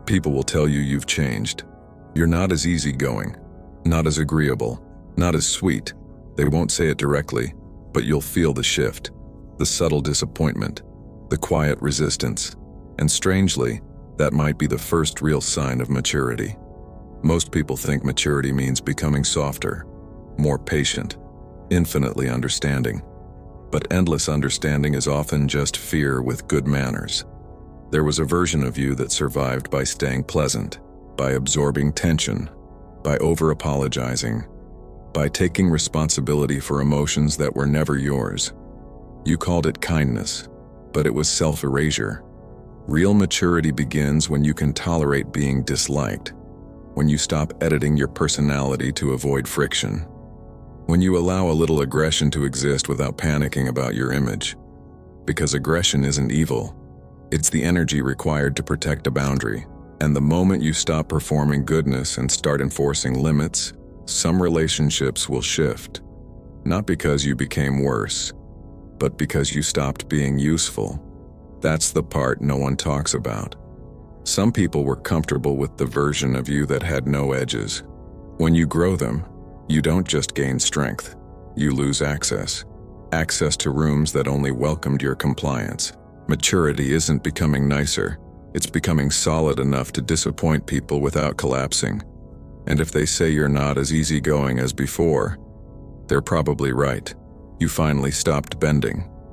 People will tell you you've changed. You're not as easygoing, not as agreeable, not as sweet. They won't say it directly, but you'll feel the shift, the subtle disappointment, the quiet resistance. And strangely, that might be the first real sign of maturity. Most people think maturity means becoming softer, more patient, infinitely understanding. But endless understanding is often just fear with good manners. There was a version of you that survived by staying pleasant, by absorbing tension, by over-apologizing, by taking responsibility for emotions that were never yours. You called it kindness, but it was self-erasure. Real maturity begins when you can tolerate being disliked, when you stop editing your personality to avoid friction, when you allow a little aggression to exist without panicking about your image. Because aggression isn't evil. It's the energy required to protect a boundary. And the moment you stop performing goodness and start enforcing limits, some relationships will shift. Not because you became worse, but because you stopped being useful. That's the part no one talks about. Some people were comfortable with the version of you that had no edges. When you grow them, you don't just gain strength, you lose access. Access to rooms that only welcomed your compliance. Maturity isn't becoming nicer, it's becoming solid enough to disappoint people without collapsing. And if they say you're not as easygoing as before, they're probably right. You finally stopped bending.